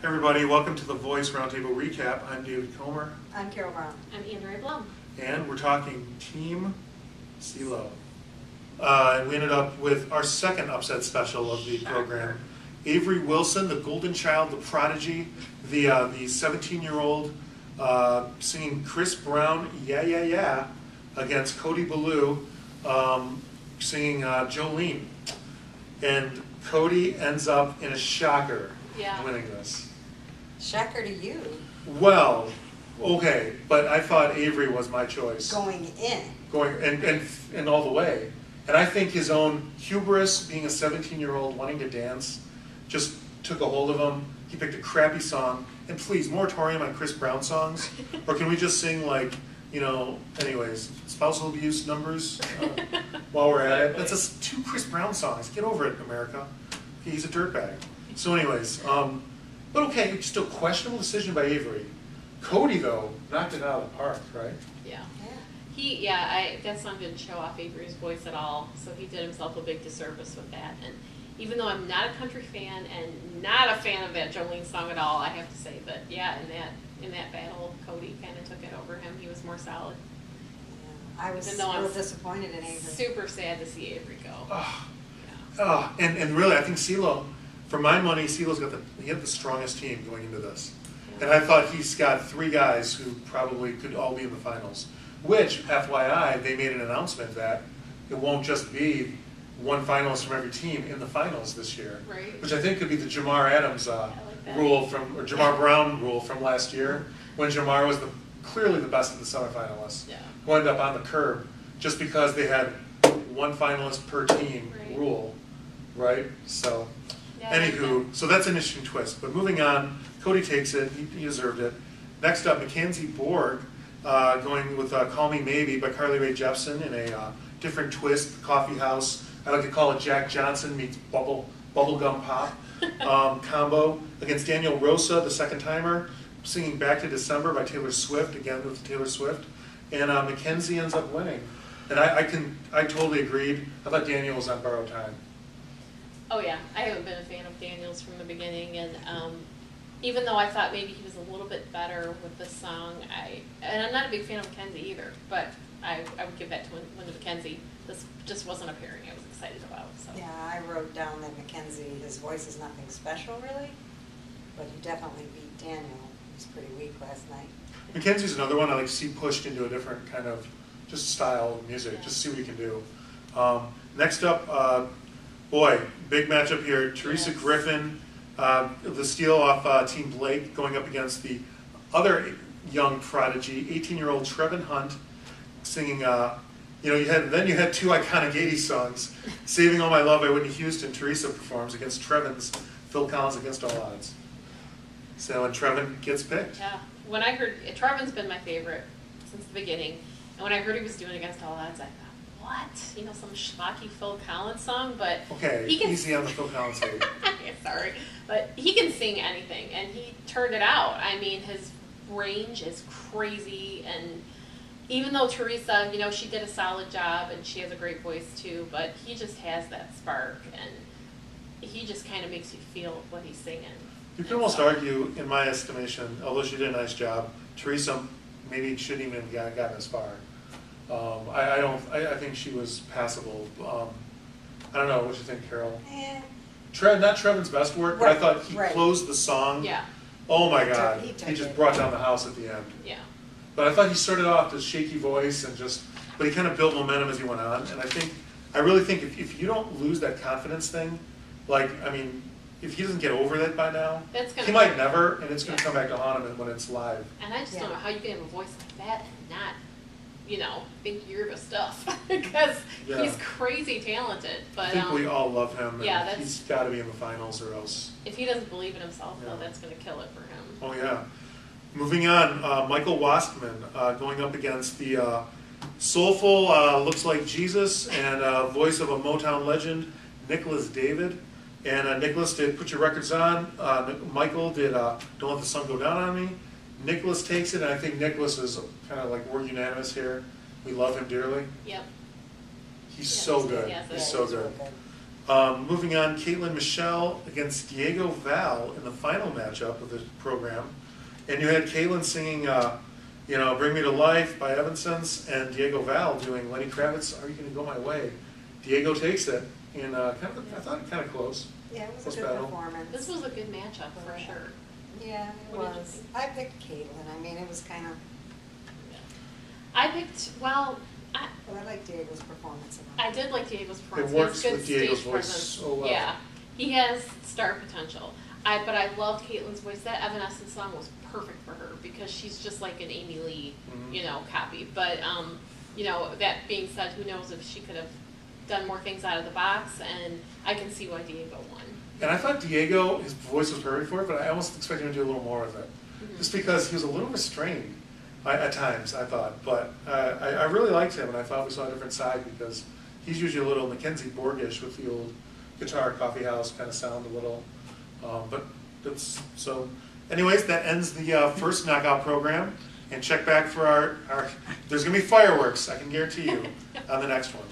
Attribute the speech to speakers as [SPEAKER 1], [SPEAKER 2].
[SPEAKER 1] Hey everybody, welcome to the Voice Roundtable Recap. I'm David Komer.
[SPEAKER 2] I'm Carol Brown.
[SPEAKER 3] I'm Andrea Blum.
[SPEAKER 1] And we're talking Team Ceelo. And we ended up with our second upset special of the program. Avery Wilson, the golden child, the prodigy, the 17-year-old singing Chris Brown, Yeah, Yeah, Yeah, against Cody Ballou singing Jolene. And Cody ends up in a shocker winning this.
[SPEAKER 2] Shocker to you.
[SPEAKER 1] Well, okay, but I thought Avery was my choice.
[SPEAKER 2] Going in.
[SPEAKER 1] Going and all the way. And I think his own hubris, being a 17-year-old wanting to dance, just took a hold of him. He picked a crappy song. And please, moratorium on Chris Brown songs. Or can we just sing like, anyways, spousal abuse numbers while we're at it? That's just 2 Chris Brown songs. Get over it, America. He's a dirtbag. So anyways, but okay, still questionable decision by Avery. Cody, though, knocked it out of the park, right?
[SPEAKER 3] Yeah. That song didn't show off Avery's voice at all, so he did himself a big disservice with that. And even though I'm not a country fan and not a fan of that Jolene song at all, I have to say that, in that battle, Cody kind of took it over him. He was more solid.
[SPEAKER 2] Yeah. I was real disappointed in Avery.
[SPEAKER 3] Super sad to see Avery go.
[SPEAKER 1] And really, I think Ceelo, for my money, Ceelo's got the strongest team going into this. And I thought he's got 3 guys who probably could all be in the finals. Which, FYI, they made an announcement that it won't just be one finalist from every team in the finals this year.
[SPEAKER 3] Right.
[SPEAKER 1] Which I think could be the Jamar Adams or Jamar Brown rule from last year, when Jamar was clearly the best of the semifinalists.
[SPEAKER 3] Yeah.
[SPEAKER 1] Who ended up on the curb just because they had one finalist per team rule, right? So, anywho, so that's an interesting twist. But moving on, Cody takes it. He deserved it. Next up, Mackenzie Borg, going with Call Me Maybe by Carly Rae Jepsen in a different twist, coffee house. I like to call it Jack Johnson meets bubblegum pop combo against Daniel Rosa, the second timer, singing Back to December by Taylor Swift, again with Taylor Swift. And Mackenzie ends up winning. And I totally agreed. I thought Daniel was on borrowed time.
[SPEAKER 3] Oh yeah, I haven't been a fan of Daniel's from the beginning, and even though I thought maybe he was a little bit better with this song, and I'm not a big fan of Mackenzie either, but I would give that to Linda Mackenzie. This just wasn't a pairing I was excited about. So.
[SPEAKER 2] Yeah, I wrote down that Mackenzie, his voice is nothing special really, but he definitely beat Daniel. He was pretty weak last night.
[SPEAKER 1] Mackenzie's another one I like to see pushed into a different kind of just style of music, just see what he can do. Next up, big matchup here. Teresa Griffin, the steal off Team Blake, going up against the other young prodigy, 18-year-old Trevin Hunt, singing. You had 2 iconic '80s songs, "Saving All My Love" by Whitney Houston. Teresa performs against Trevin's Phil Collins "Against All Odds." So, and Trevin gets picked.
[SPEAKER 3] Yeah, when I heard Trevin's been my favorite since the beginning, and when I heard he was doing "Against All Odds," I thought, what? Some schlocky Phil Collins song, but
[SPEAKER 1] okay, easy on the Phil Collins hate.
[SPEAKER 3] Sorry, but he can sing anything, and he turned it out. I mean, his range is crazy, and even though Teresa, she did a solid job, and she has a great voice too, but he just has that spark, and he just kind of makes you feel what he's singing.
[SPEAKER 1] You can almost argue, in my estimation, although she did a nice job, Teresa maybe shouldn't even have gotten as far. I think she was passable. I don't know, what you think, Carol? Not Trevin's best work, but I thought he closed the song.
[SPEAKER 3] Yeah.
[SPEAKER 1] Oh my God, he just brought down the house at the end.
[SPEAKER 3] Yeah.
[SPEAKER 1] But I thought he started off with shaky voice but he kind of built momentum as he went on. And I really think if you don't lose that confidence thing, if he doesn't get over that by now, he might never, and it's going to come back to haunt him when it's live.
[SPEAKER 3] And I just don't know how you can have a voice like that and not, think you're the stuff, because he's crazy talented. But
[SPEAKER 1] I think we all love him.
[SPEAKER 3] Yeah,
[SPEAKER 1] he's got to be in the finals, or else.
[SPEAKER 3] If he doesn't believe in himself, though, that's going to kill it for him.
[SPEAKER 1] Oh yeah. Moving on, Michael Wastman going up against the soulful, looks like Jesus, and voice of a Motown legend, Nicholas David. And Nicholas did Put Your Records On. Michael did Don't Let the Sun Go Down on Me. Nicholas takes it, and I think Nicholas is kind of like, we're unanimous here. We love him dearly.
[SPEAKER 3] Yep.
[SPEAKER 1] He's so good. He's so good. Moving on, Caitlin Michelle against Diego Val in the final matchup of the program. And you had Caitlin singing, Bring Me to Life by Evanescence, and Diego Val doing Lenny Kravitz, Are You Gonna Go My Way? Diego takes it, and I thought kind of close.
[SPEAKER 2] Yeah, it was
[SPEAKER 1] Close
[SPEAKER 2] a good
[SPEAKER 1] battle.
[SPEAKER 2] performance.
[SPEAKER 3] This was a good matchup for sure.
[SPEAKER 2] Yeah, it
[SPEAKER 3] What did you
[SPEAKER 2] was.
[SPEAKER 3] think?
[SPEAKER 2] I picked Caitlin. I mean, it was kind of,
[SPEAKER 3] I picked, well,
[SPEAKER 2] but I liked Diego's performance.
[SPEAKER 3] I did like Diego's performance.
[SPEAKER 1] It
[SPEAKER 3] He has
[SPEAKER 1] works
[SPEAKER 3] good
[SPEAKER 1] with Diego's
[SPEAKER 3] stage
[SPEAKER 1] voice
[SPEAKER 3] presence.
[SPEAKER 1] so well.
[SPEAKER 3] Yeah, he has star potential. But I loved Caitlin's voice. That Evanescence song was perfect for her because she's just like an Amy Lee, copy. But that being said, who knows if she could have done more things out of the box, and I can see why Diego won.
[SPEAKER 1] And I thought Diego, his voice was perfect for it, but I almost expected him to do a little more with it. Just because he was a little restrained at times, I thought. But I really liked him, and I thought we saw a different side because he's usually a little Mackenzie Borgish with the old guitar coffee house kind of sound a little. But that's so. Anyways, that ends the first knockout program. And check back for our there's going to be fireworks, I can guarantee you, on the next one.